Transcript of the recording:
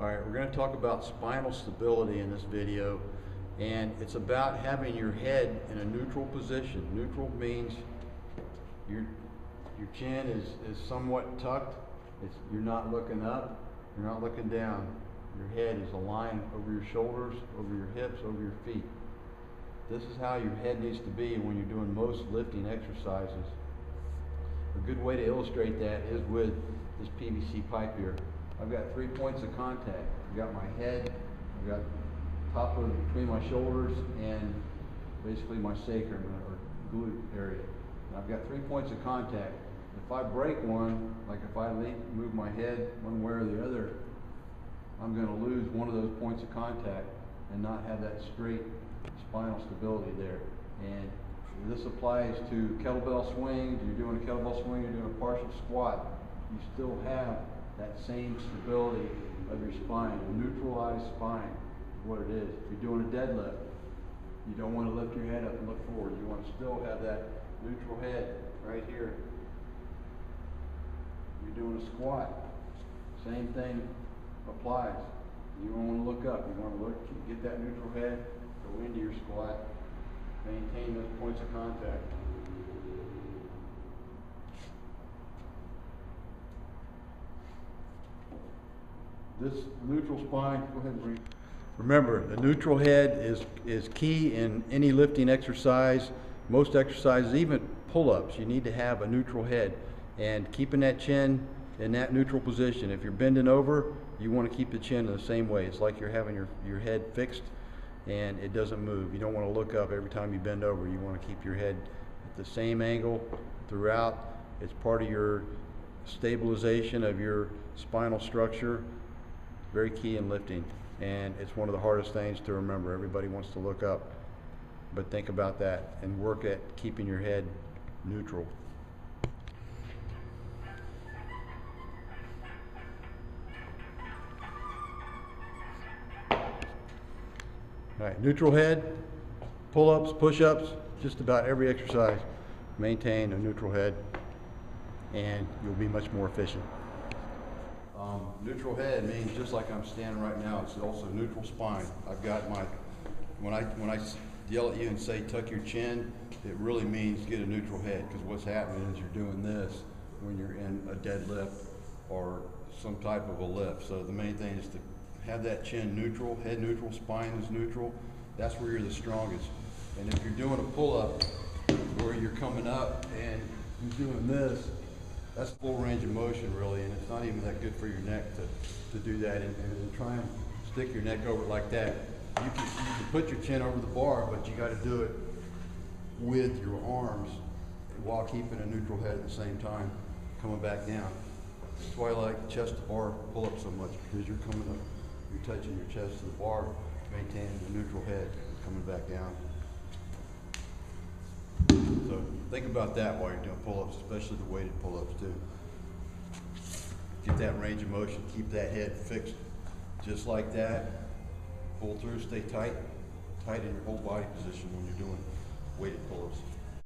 Alright, we're going to talk about spinal stability in this video, and it's about having your head in a neutral position. Neutral means your chin is somewhat tucked. You're not looking up, you're not looking down. Your head is aligned over your shoulders, over your hips, over your feet. This is how your head needs to be when you're doing most lifting exercises. A good way to illustrate that is with this PVC pipe here. I've got 3 points of contact. I've got my head, I've got top of between my shoulders, and basically my sacrum or glute area. And I've got 3 points of contact. If I break one, like if I move my head one way or the other, I'm going to lose one of those points of contact and not have that straight spinal stability there. And this applies to kettlebell swings. You're doing a kettlebell swing, you're doing a partial squat. You still have that same stability of your spine. A neutralized spine is what it is. If you're doing a deadlift, you don't want to lift your head up and look forward. You want to still have that neutral head right here. You're doing a squat, same thing applies. You don't want to look up. You want to look, get that neutral head, go into your squat, maintain those points of contact. This neutral spine, go ahead and bring. Remember, the neutral head is key in any lifting exercise. Most exercises, even pull-ups, you need to have a neutral head. And keeping that chin in that neutral position. If you're bending over, you want to keep the chin in the same way. It's like you're having your head fixed and it doesn't move. You don't want to look up every time you bend over. You want to keep your head at the same angle throughout. It's part of your stabilization of your spinal structure. Very key in lifting, and it's one of the hardest things to remember. Everybody wants to look up, but think about that and work at keeping your head neutral. All right, neutral head, pull-ups, push-ups, just about every exercise. Maintain a neutral head and you'll be much more efficient. Neutral head means just like I'm standing right now, it's also neutral spine. I've got my, when I yell at you and say tuck your chin, it really means get a neutral head, because what's happening is you're doing this when you're in a deadlift or some type of a lift. So the main thing is to have that chin neutral, head neutral, spine is neutral. That's where you're the strongest. And if you're doing a pull-up where you're coming up and you're doing this, that's full range of motion really, and it's not even that good for your neck to do that and try and stick your neck over like that. You can put your chin over the bar, but you got to do it with your arms while keeping a neutral head at the same time, coming back down. That's why I like chest to bar pull-up so much, because you're coming up, you're touching your chest to the bar, maintaining the neutral head, coming back down. So think about that while you're doing pull-ups, especially the weighted pull-ups too. Get that range of motion, keep that head fixed just like that. Pull through, stay tight in your whole body position when you're doing weighted pull-ups.